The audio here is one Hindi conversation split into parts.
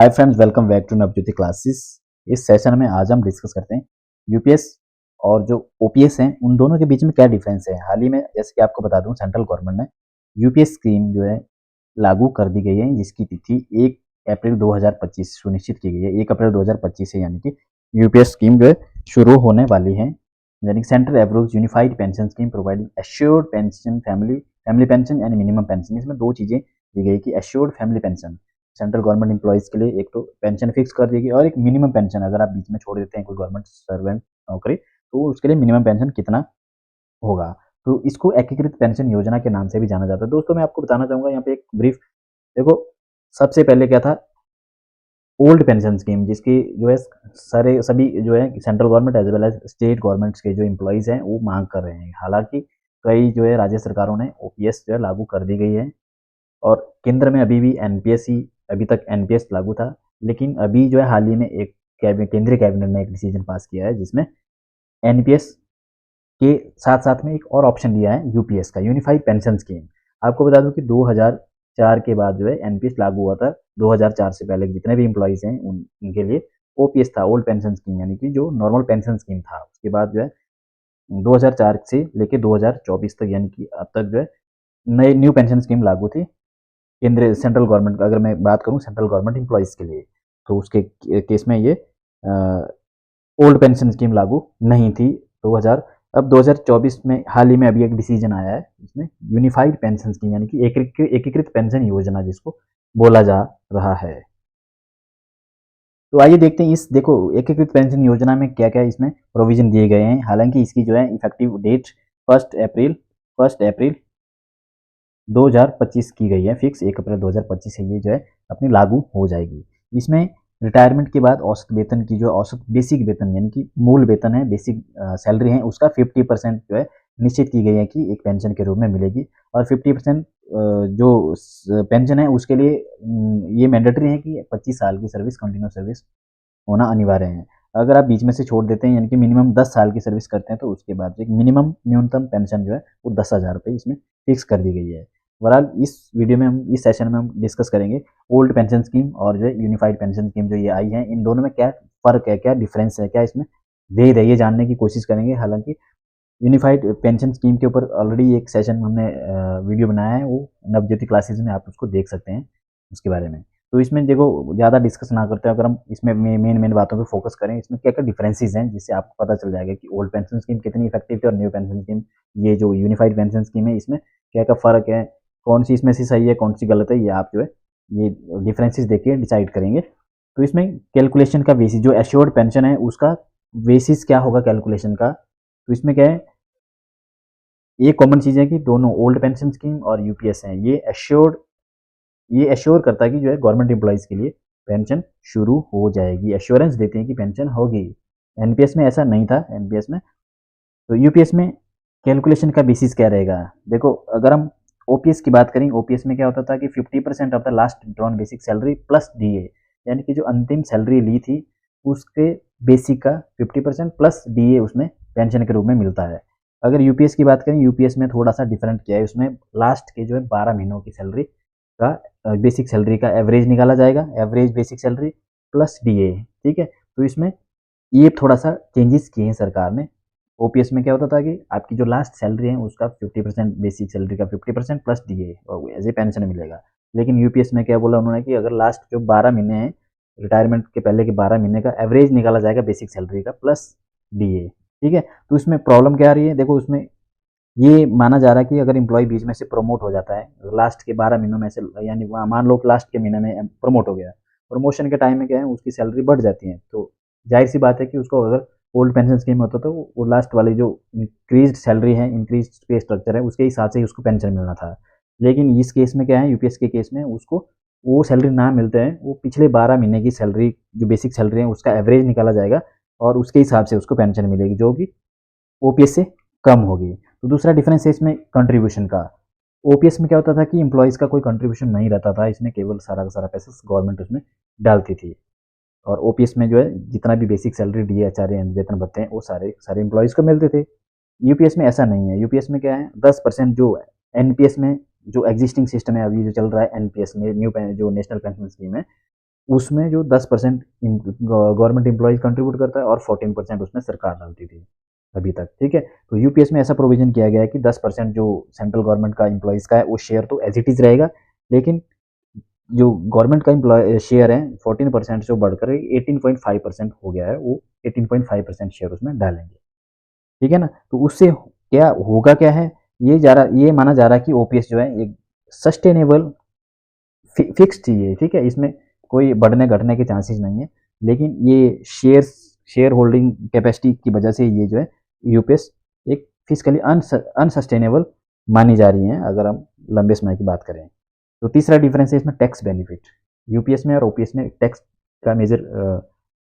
Hi friends, welcome back to Navjyoti classes. इस सेशन में आज हम डिस्कस करते हैं यूपीएस और जो ओपीएस हैं उन दोनों के बीच में क्या डिफरेंस है। हाल ही में जैसे कि आपको बता दूं, सेंट्रल गवर्नमेंट ने यूपीएस स्कीम जो है लागू कर दी गई है, जिसकी तिथि 1 अप्रैल 2025 सुनिश्चित की गई है। 1 अप्रैल 2025 से यानी कि यूपीएस स्कीम जो है शुरू होने वाली है। यानी कि central approved unified pension scheme providing assured pension, family pension and minimum pension. इसमें दो चीजें दी गई कि assured family pension central government employees के लिए एक तो पेंशन फिक्स कर देगी, और एक मिनिमम पेंशन अगर आप बीच में छोड़ देते हैं कोई गवर्नमेंट सर्वेंट नौकरी, तो उसके लिए मिनिमम पेंशन कितना होगा। तो इसको एकीकृत पेंशन योजना के नाम से भी जाना जाता है। दोस्तों, मैं आपको बताना चाहूंगा यहाँ पे एक ब्रीफ। देखो, सबसे पहले क्या था, ओल्ड पेंशन स्कीम, जिसकी जो है सारे सभी जो है central government as well as state governments के जो एम्प्लॉयज हैं वो मांग कर रहे हैं। हालांकि कई जो है राज्य सरकारों ने ओपीएस जो है लागू कर दी गई है, और केंद्र में अभी भी एनपीएस ही, अभी तक एनपीएस लागू था। लेकिन अभी जो है हाल ही में एक केंद्रीय कैबिनेट ने एक डिसीजन पास किया है, जिसमें एनपीएस के साथ साथ में एक और ऑप्शन दिया है, यूपीएस का, यूनिफाइड पेंशन स्कीम। आपको बता दूं कि 2004 के बाद जो है एनपीएस लागू हुआ था। 2004 से पहले जितने भी एम्प्लॉयज हैं उनके लिए ओपीएस था, ओल्ड पेंशन स्कीम, यानी कि जो नॉर्मल पेंशन स्कीम था। उसके बाद जो है 2004 से लेके 2024 तक, यानी कि अब तक जो है नई न्यू पेंशन स्कीम लागू थी। केंद्रीय सेंट्रल गवर्नमेंट का अगर मैं बात करूं, सेंट्रल गवर्नमेंट एम्प्लॉयज़ के लिए, तो उसके केस में ये ओल्ड पेंशन स्कीम लागू नहीं थी 2000। अब 2024 में हाल ही में अभी एक डिसीजन आया है, इसमें यूनिफाइड पेंशन स्कीम यानी कि एकीकृत पेंशन योजना जिसको बोला जा रहा है। तो आइए देखते हैं, इस देखो एकीकृत पेंशन योजना में क्या क्या इसमें प्रोविजन दिए गए हैं। हालांकि इसकी जो है इफेक्टिव डेट फर्स्ट अप्रैल 2025 की गई है फिक्स। 1 अप्रैल 2025 से ये जो है अपनी लागू हो जाएगी। इसमें रिटायरमेंट के बाद औसत वेतन की जो औसत बेसिक वेतन यानी कि मूल वेतन है, बेसिक सैलरी है, उसका 50% जो है निश्चित की गई है कि एक पेंशन के रूप में मिलेगी। और 50% जो पेंशन है उसके लिए ये मैंडेटरी है कि 25 साल की सर्विस, कंटिन्यूस सर्विस होना अनिवार्य है। अगर आप बीच में से छोड़ देते हैं, यानी कि मिनिमम 10 साल की सर्विस करते हैं, तो उसके बाद एक मिनिमम न्यूनतम पेंशन जो है वो 10,000 रुपये इसमें फिक्स कर दी गई है। ओवरऑल इस वीडियो में हम, इस सेशन में हम डिस्कस करेंगे ओल्ड पेंशन स्कीम और जो है यूनिफाइड पेंशन स्कीम जो ये आई है, इन दोनों में क्या फ़र्क है, क्या डिफरेंस है, क्या इसमें भेद है, ये जानने की कोशिश करेंगे। हालांकि यूनिफाइड पेंशन स्कीम के ऊपर ऑलरेडी एक सेशन हमने वीडियो बनाया है, वो नवज्योति क्लासेस में आप उसको देख सकते हैं उसके बारे में। तो इसमें देखो, ज़्यादा डिस्कस ना करते हैं, अगर हम इसमें मेन बातों पे फोकस करें, इसमें क्या क्या डिफरेंसेस हैं, जिससे आपको पता चल जाएगा कि ओल्ड पेंशन स्कीम कितनी इफेक्टिव थी और न्यू पेंशन स्कीम, ये जो यूनिफाइड पेंशन स्कीम है, इसमें क्या क्या फ़र्क है, कौन सी इसमें से सही है, कौन सी गलत है, ये आप जो है ये डिफरेंसेस देख के डिसाइड करेंगे। तो इसमें कैलकुलेशन का बेसिस, जो एश्योर्ड पेंशन है उसका बेसिस क्या होगा कैलकुलेशन का, तो इसमें क्या है, ये कॉमन चीज़ है कि दोनों ओल्ड पेंशन स्कीम और यूपीएस हैं, ये एश्योर करता है कि जो है गवर्नमेंट एम्प्लॉयज़ के लिए पेंशन शुरू हो जाएगी, एश्योरेंस देते हैं कि पेंशन होगी। एनपीएस में ऐसा नहीं था, एनपीएस में। तो यूपीएस में कैलकुलेशन का बेसिस क्या रहेगा। देखो, अगर हम ओपीएस की बात करें, ओपीएस में क्या होता था कि 50% of the last drawn basic salary plus DA, यानी कि जो अंतिम सैलरी ली थी उसके बेसिक का 50% प्लस डीए उसमें पेंशन के रूप में मिलता है। अगर यूपीएस की बात करें, यूपीएस में थोड़ा सा डिफरेंट किया है, उसमें लास्ट के जो है 12 महीनों की सैलरी का, बेसिक सैलरी का एवरेज निकाला जाएगा, average basic salary plus DA. ठीक है, तो इसमें ये थोड़ा सा चेंजेस किए हैं सरकार ने। ओपीएस में क्या होता था कि आपकी जो लास्ट सैलरी है उसका 50%, बेसिक सैलरी का 50% plus DA as a pension मिलेगा। लेकिन यूपीएस में क्या बोला उन्होंने कि अगर लास्ट जो 12 महीने हैं, रिटायरमेंट के पहले के 12 महीने का एवरेज निकाला जाएगा बेसिक सैलरी का प्लस डीए। ठीक है, तो इसमें प्रॉब्लम क्या आ रही है, देखो उसमें ये माना जा रहा है कि अगर एम्प्लॉय बीच में से प्रमोट हो जाता है लास्ट के 12 महीनों में से, यानी मान लो लास्ट के महीने में प्रमोट हो गया, प्रमोशन के टाइम में क्या है उसकी सैलरी बढ़ जाती है, तो जाहिर सी बात है कि उसको अगर ओल्ड पेंशन स्कीम में होता तो वो लास्ट वाली जो इंक्रीज सैलरी है, इंक्रीज पे स्ट्रक्चर है, उसके हिसाब से ही उसको पेंशन मिलना था। लेकिन इस केस में क्या है, यूपीएस के केस में उसको वो सैलरी ना मिलते हैं, वो पिछले 12 महीने की सैलरी, जो बेसिक सैलरी है उसका एवरेज निकाला जाएगा और उसके हिसाब से उसको पेंशन मिलेगी, जो कि ओपीएस से कम होगी। तो दूसरा डिफरेंस है इसमें कंट्रीब्यूशन का। ओपीएस में क्या होता था कि एम्प्लॉयज़ का कोई कंट्रीब्यूशन नहीं रहता था, इसमें केवल सारा का सारा पैसा गवर्नमेंट उसमें डालती थी। और ओपीएस में जो है जितना भी बेसिक सैलरी, डीए, एचआरए, वेतन भत्ते हैं, वो सारे सारे एम्प्लॉयज़ को मिलते थे। यूपीएस में ऐसा नहीं है। यूपीएस में क्या है, 10% जो एनपीएस में जो एग्जिस्टिंग सिस्टम है अभी जो चल रहा है एनपीएस में, जो नेशनल पेंशन स्कीम है, उसमें जो 10% गवर्नमेंट एम्प्लॉयज कंट्रीब्यूट करता है और 14% उसमें सरकार डालती थी अभी तक, ठीक है। तो यूपीएस में ऐसा प्रोविजन किया गया है कि 10% जो सेंट्रल गवर्नमेंट का एम्प्लॉयज़ का है वो शेयर तो एज इट इज़ रहेगा, लेकिन जो गवर्नमेंट का एम्प्लॉय शेयर है 14% से बढ़कर 18.5% हो गया है, वो 18.5% शेयर उसमें डालेंगे, ठीक है ना। तो उससे क्या होगा, क्या है, ये माना जा रहा है कि ओपीएस जो है एक सस्टेनेबल फिक्स चाहिए, ठीक है। इसमें कोई बढ़ने घटने के चांसेस नहीं है, लेकिन ये शेयर होल्डिंग कैपेसिटी की वजह से ये जो है यूपीएस एक फिजिकली अनसस्टेनेबल मानी जा रही है अगर हम लंबे समय की बात करें। तो तीसरा डिफरेंस है इसमें टैक्स बेनिफिट। यूपीएस में और ओपीएस में टैक्स का मेजर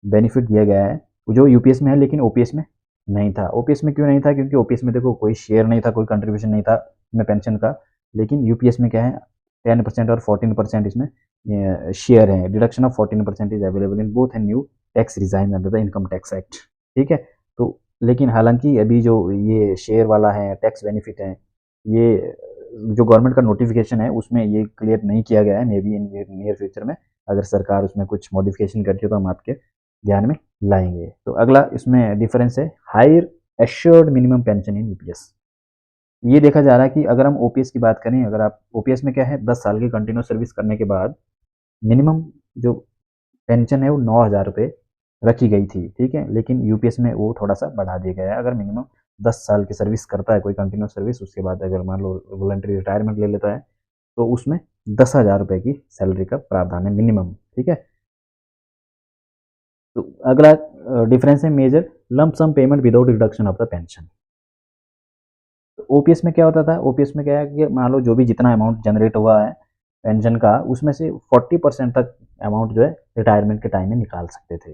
बेनिफिट दिया गया है जो यूपीएस में है, लेकिन ओपीएस में नहीं था। ओपीएस में क्यों नहीं था? क्योंकि ओपीएस में देखो कोई शेयर नहीं था, कोई कंट्रीब्यूशन नहीं था इसमें पेंशन का, लेकिन यूपीएस में क्या है 10% और 14% इसमें शेयर है। Deduction of 14% is available in both and new tax resign under the income tax act, ठीक है। तो लेकिन हालांकि अभी जो ये शेयर वाला है टैक्स बेनिफिट है, ये जो गवर्नमेंट का नोटिफिकेशन है उसमें ये क्लियर नहीं किया गया है। May be in near future में अगर सरकार उसमें कुछ मॉडिफिकेशन करती है तो हम आपके ध्यान में लाएंगे। तो अगला इसमें डिफरेंस है हायर एश्योर्ड मिनिमम पेंशन इन यूपीएस। ये देखा जा रहा है कि अगर हम ओपीएस की बात करें, अगर आप ओपीएस में क्या है 10 साल की कंटिन्यूस सर्विस करने के बाद मिनिमम जो पेंशन है वो 9,000 रुपये रखी गई थी, ठीक है। लेकिन यूपीएस में वो थोड़ा सा बढ़ा दिया गया है। अगर मिनिमम 10 साल की सर्विस करता है कोई कंटिन्यूस सर्विस, उसके बाद अगर मान लो वॉलंटरी रिटायरमेंट ले लेता है तो उसमें 10,000 रुपये की सैलरी का प्रावधान है मिनिमम, ठीक है। तो अगला डिफरेंस है major lump sum payment without deduction of the pension. OPS में क्या होता था? ओपीएस में क्या है कि मान लो जो भी जितना अमाउंट जनरेट हुआ है पेंशन का, उसमें से 40% तक अमाउंट जो है रिटायरमेंट के टाइम में निकाल सकते थे,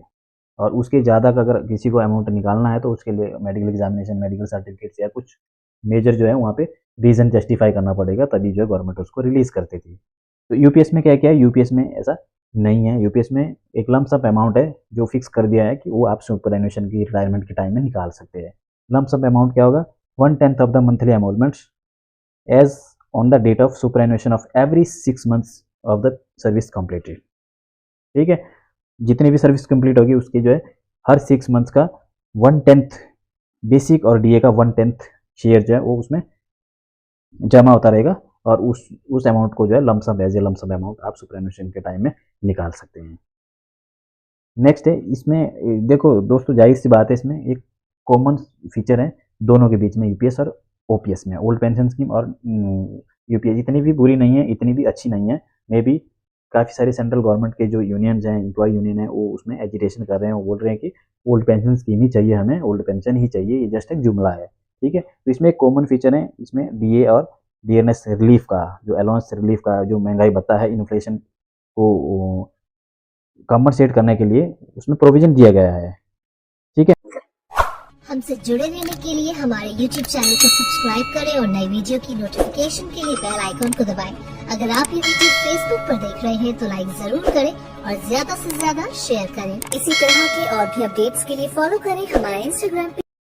और उसके ज़्यादा का अगर किसी को अमाउंट निकालना है तो उसके लिए मेडिकल एग्जामिनेशन, मेडिकल सर्टिफिकेट्स या कुछ मेजर जो है वहाँ पे रीज़न जस्टिफाई करना पड़ेगा, तभी जो है गवर्नमेंट उसको रिलीज़ करती थी। तो यूपीएस में क्या है, यूपीएस में ऐसा नहीं है। यूपीएस में एक लम्प सम अमाउंट है जो फिक्स कर दिया है कि वो आप सुपरएनुएशन की रिटायरमेंट के टाइम में निकाल सकते हैं। लम्प सम अमाउंट क्या होगा? 1/10 of the monthly emoluments as on the date of superannuation of every 6 months of the service completed, ठीक है। जितनी भी सर्विस कंप्लीट होगी उसकी जो है हर 6 मंथ्स का 1/10 बेसिक और डीए का 1/10 शेयर जो है वो उसमें जमा होता रहेगा, और उस अमाउंट को जो है lump sum as a lump sum amount आप सुपरएनुएशन के टाइम में निकाल सकते हैं। नेक्स्ट है इसमें देखो दोस्तों, जाहिर सी बात है इसमें एक कॉमन फीचर है दोनों के बीच में, यूपीएस और ओपीएस में। ओल्ड पेंशन स्कीम और यूपीएस इतनी भी बुरी नहीं है, इतनी भी अच्छी नहीं है। मे बी काफ़ी सारे सेंट्रल गवर्नमेंट के जो यूनियंस हैं, एम्प्लॉय यूनियन है, वो उसमें एजिटेशन कर रहे हैं, वो बोल रहे हैं कि ओल्ड पेंशन स्कीम ही चाहिए, हमें ओल्ड पेंशन ही चाहिए, ये जस्ट एक जुमला है, ठीक है। तो इसमें एक कॉमन फीचर है इसमें डीए और डीएनएस रिलीफ का, जो अलाउंस रिलीफ का, जो महंगाई भत्ता है, इन्फ्लेशन को कम्पनसेट करने के लिए उसमें प्रोविजन दिया गया है, ठीक है। हमसे जुड़े रहने के लिए हमारे YouTube चैनल को सब्सक्राइब करें और नई वीडियो की नोटिफिकेशन के लिए बेल आइकन को दबाएं। अगर आप ये वीडियो Facebook पर देख रहे हैं तो लाइक जरूर करें और ज्यादा से ज्यादा शेयर करें। इसी तरह के और भी अपडेट्स के लिए फॉलो करें हमारे Instagram पे।